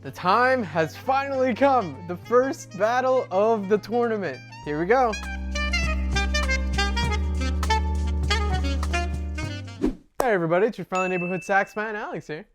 The time has finally come, the first battle of the tournament. Here we go. Hey everybody, it's your friendly neighborhood sax man, Alex here.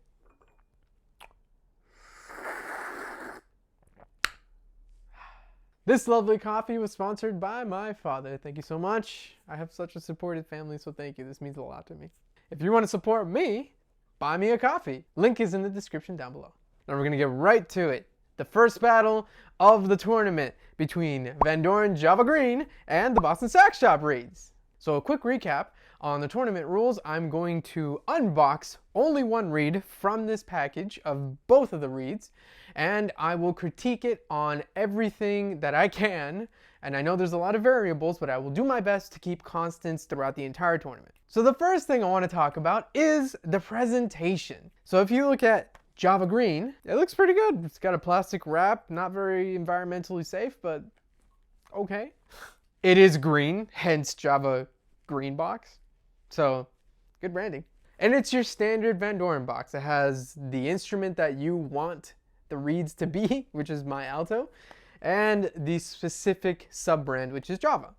This lovely coffee was sponsored by my father. Thank you so much. I have such a supportive family, so thank you. This means a lot to me. If you want to support me, buy me a coffee. Link is in the description down below. Now we're going to get right to it. The first battle of the tournament between Vandoren Java Green and the Boston Sax Shop Reeds. So a quick recap on the tournament rules. I'm going to unbox only one reed from this package of both of the reeds, and I will critique it on everything that I can. And I know there's a lot of variables, but I will do my best to keep constants throughout the entire tournament. So the first thing I want to talk about is the presentation. So if you look at Java Green, it looks pretty good. It's got a plastic wrap, not very environmentally safe, but okay. It is green, hence Java Green box. So good branding. And it's your standard Vandoren box. It has the instrument that you want the reeds to be, which is my Alto, and the specific sub-brand, which is Java.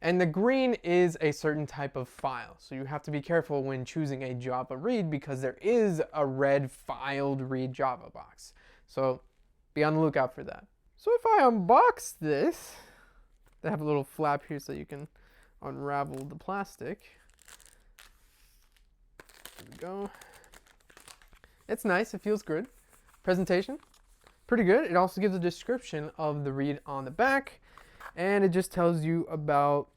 And the green is a certain type of file, so you have to be careful when choosing a Java reed because there is a red filed reed Java box. So be on the lookout for that. So if I unbox this, they have a little flap here so you can unravel the plastic. There we go. It's nice, it feels good. Presentation, pretty good. It also gives a description of the reed on the back, and it just tells you about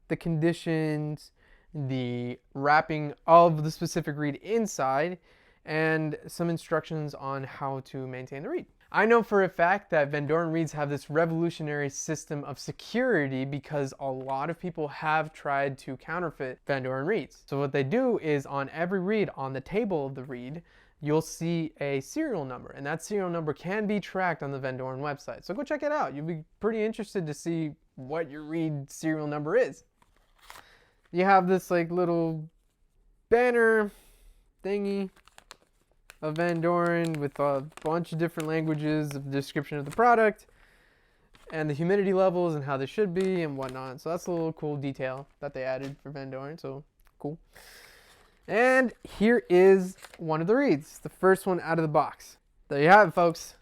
the conditions, the wrapping of the specific reed inside, and some instructions on how to maintain the reed. I know for a fact that Vandoren reeds have this revolutionary system of security because a lot of people have tried to counterfeit Vandoren reeds. So what they do is on every reed on the table of the reed, you'll see a serial number, and that serial number can be tracked on the Vandoren website. So go check it out. You'll be pretty interested to see what your reed serial number is. You have this like little banner thingy of Vandoren with a bunch of different languages of the description of the product and the humidity levels and how they should be and whatnot. So that's a little cool detail that they added for Vandoren, so cool. And here is one of the reeds, the first one out of the box. There you have it, folks.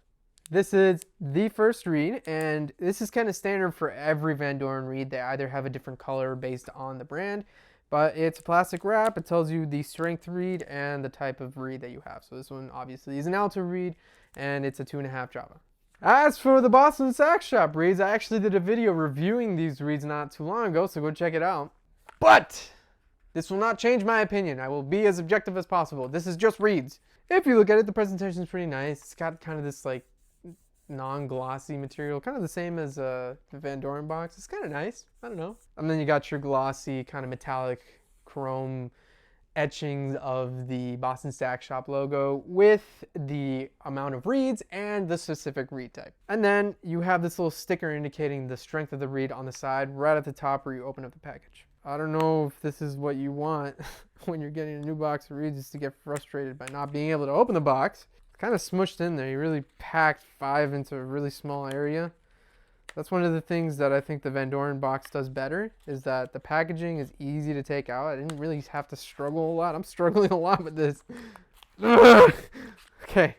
This is the first reed, and this is kind of standard for every Vandoren reed. They either have a different color based on the brand, but it's a plastic wrap. It tells you the strength reed and the type of reed that you have. So this one obviously is an Alto reed, and it's a 2.5 Java. As for the Boston Sax Shop Reeds, I actually did a video reviewing these reeds not too long ago, so go check it out. But this will not change my opinion. I will be as objective as possible. This is just reeds. If you look at it, the presentation is pretty nice. It's got kind of this like non-glossy material, kind of the same as the Vandoren box. It's kind of nice. I don't know. And then you got your glossy kind of metallic chrome etchings of the Boston Sax Shop logo with the amount of reeds and the specific reed type. And then you have this little sticker indicating the strength of the reed on the side right at the top where you open up the package. I don't know if this is what you want when you're getting a new box of reeds, is to get frustrated by not being able to open the box. It's kind of smushed in there. You really packed 5 into a really small area. That's one of the things that I think the Vandoren box does better, is that the packaging is easy to take out. I didn't really have to struggle a lot. I'm struggling a lot with this. Okay,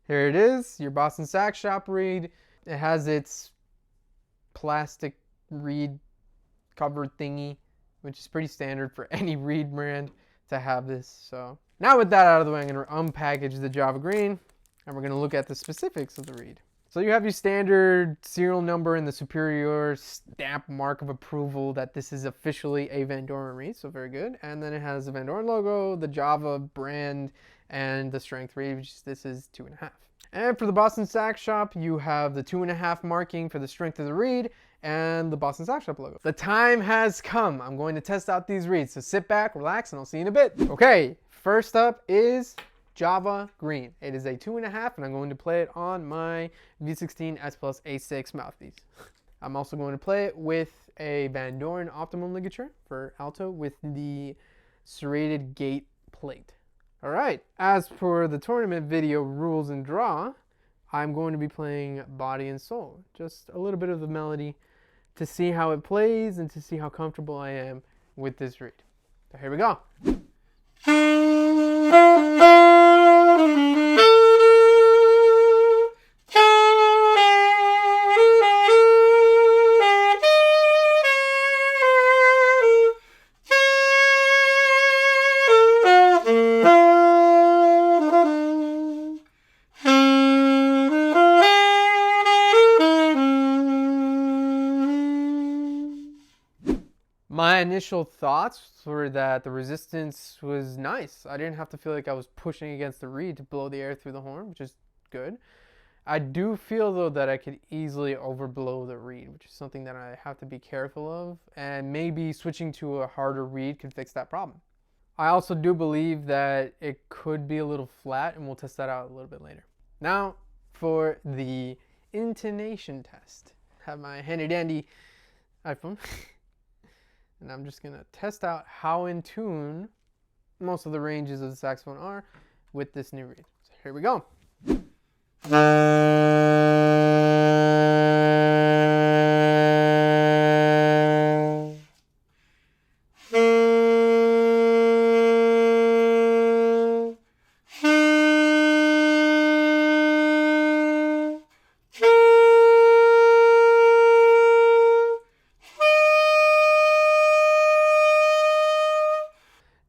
here it is, your Boston Sax Shop reed. It has its plastic reed cover thingy, which is pretty standard for any reed brand to have this. So now with that out of the way, I'm going to unpackage the Java Green, and we're going to look at the specifics of the reed. So you have your standard serial number and the superior stamp mark of approval that this is officially a Vandoren reed, so very good. And then it has the Vandoren logo, the Java brand, and the strength reed, which this is 2.5. And for the Boston Sax Shop, you have the 2.5 marking for the strength of the reed and the Boston Sax Shop logo. The time has come. I'm going to test out these reeds, so sit back, relax, and I'll see you in a bit. Okay, first up is Java Green. It is a 2.5, and I'm going to play it on my V16 S Plus A6 mouthpiece. I'm also going to play it with a Vandoren Optimum ligature for Alto with the serrated gate plate. All right, as for the tournament video rules and draw, I'm going to be playing Body and Soul, just a little bit of the melody to see how it plays and to see how comfortable I am with this reed. So here we go. My initial thoughts were that the resistance was nice. I didn't have to feel like I was pushing against the reed to blow the air through the horn, which is good. I do feel though that I could easily overblow the reed, which is something that I have to be careful of, and maybe switching to a harder reed could fix that problem. I also do believe that it could be a little flat, and we'll test that out a little bit later. Now for the intonation test. I have my handy dandy iPhone. And I'm just gonna test out how in tune most of the ranges of the saxophone are with this new reed. So here we go.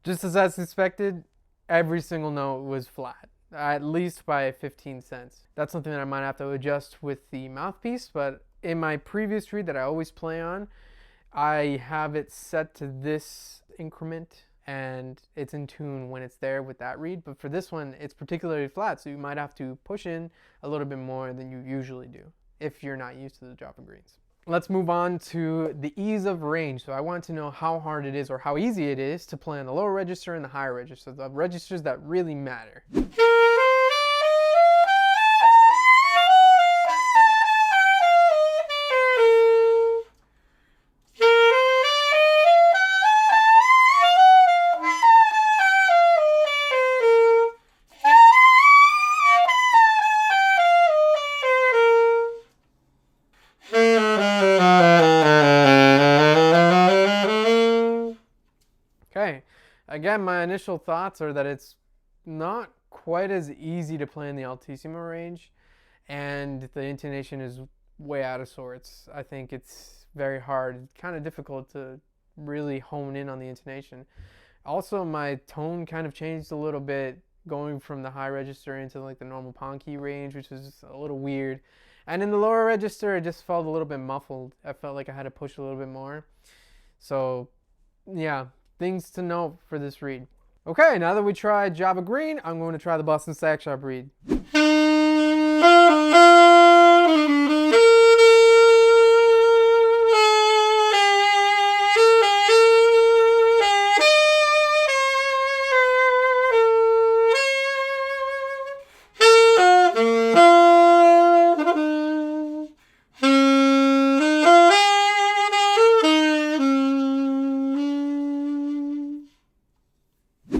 Just as I suspected, every single note was flat, at least by 15 cents. That's something that I might have to adjust with the mouthpiece, but in my previous reed that I always play on, I have it set to this increment and it's in tune when it's there with that reed. But for this one, it's particularly flat, so you might have to push in a little bit more than you usually do if you're not used to the Java Greens. Let's move on to the ease of range. So I want to know how hard it is or how easy it is to play on the lower register and the higher register, the registers that really matter. Okay, again, my initial thoughts are that it's not quite as easy to play in the altissimo range, and the intonation is way out of sorts. I think it's very hard, kind of difficult to really hone in on the intonation. Also, my tone kind of changed a little bit going from the high register into like the normal pawn key range, which is a little weird. And in the lower register, it just felt a little bit muffled. I felt like I had to push a little bit more. So, yeah. Things to know for this reed. Okay, now that we tried Java Green, I'm going to try the Boston Sax Shop Reed.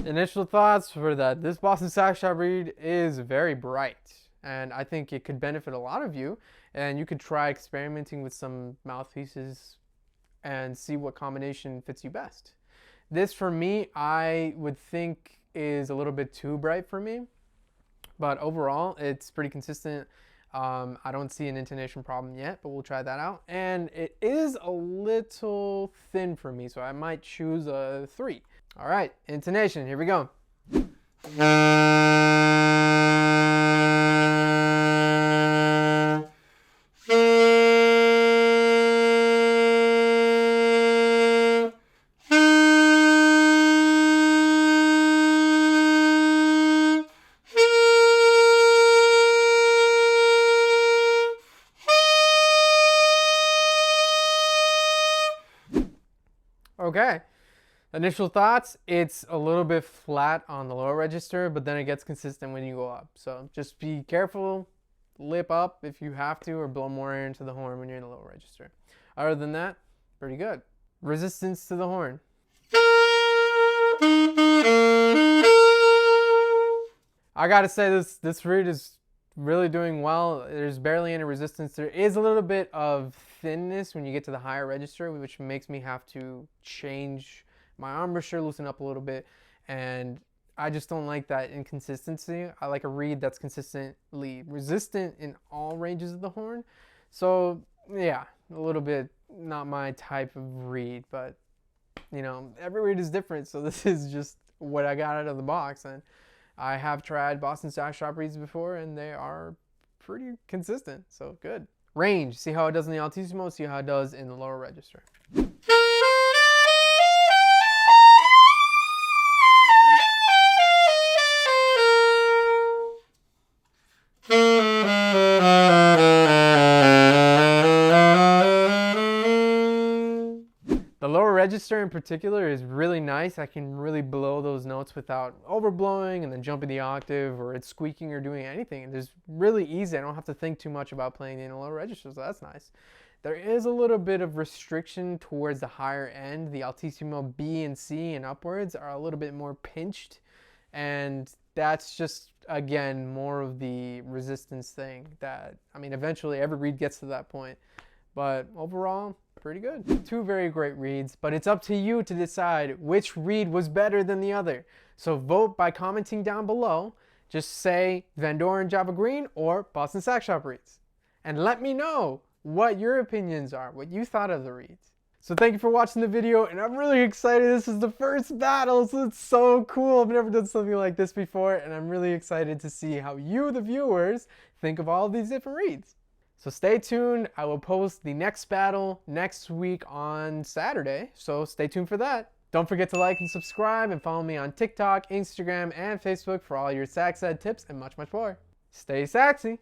Initial thoughts were that this Boston Sax Shop Reed is very bright, and I think it could benefit a lot of you, and you could try experimenting with some mouthpieces and see what combination fits you best. This, for me, I would think is a little bit too bright for me, but overall it's pretty consistent. I don't see an intonation problem yet, but we'll try that out. And it is a little thin for me, so I might choose a 3. All right, intonation, here we go. Okay. Initial thoughts, it's a little bit flat on the lower register, but then it gets consistent when you go up. So just be careful, lip up if you have to, or blow more air into the horn when you're in the lower register. Other than that, pretty good. Resistance to the horn. I gotta say this reed is really doing well. There's barely any resistance. There is a little bit of thinness when you get to the higher register, which makes me have to change my embouchure, loosen up a little bit, and I just don't like that inconsistency. I like a reed that's consistently resistant in all ranges of the horn. So yeah, a little bit not my type of reed, but you know, every reed is different. So this is just what I got out of the box, and I have tried Boston Sax Shop Reeds before, and they are pretty consistent. So good. Range. See how it does in the altissimo. See how it does in the lower register. The lower register in particular is really nice. I can really blow those notes without overblowing and then jumping the octave or it's squeaking or doing anything. And it's really easy. I don't have to think too much about playing in a lower register, so that's nice. There is a little bit of restriction towards the higher end. The altissimo B and C and upwards are a little bit more pinched, and that's just, again, more of the resistance thing that, I mean, eventually every reed gets to that point. But overall, pretty good. Two very great reeds, but it's up to you to decide which reed was better than the other. So vote by commenting down below. Just say Vandoren Java Green or Boston Sax Shop Reeds. And let me know what your opinions are, what you thought of the reeds. So thank you for watching the video, and I'm really excited. This is the first battle, so it's so cool. I've never done something like this before, and I'm really excited to see how you, the viewers, think of all of these different reeds. So stay tuned. I will post the next battle next week on Saturday, so stay tuned for that. Don't forget to like and subscribe and follow me on TikTok, Instagram, and Facebook for all your sax ed tips and much, much more. Stay saxy!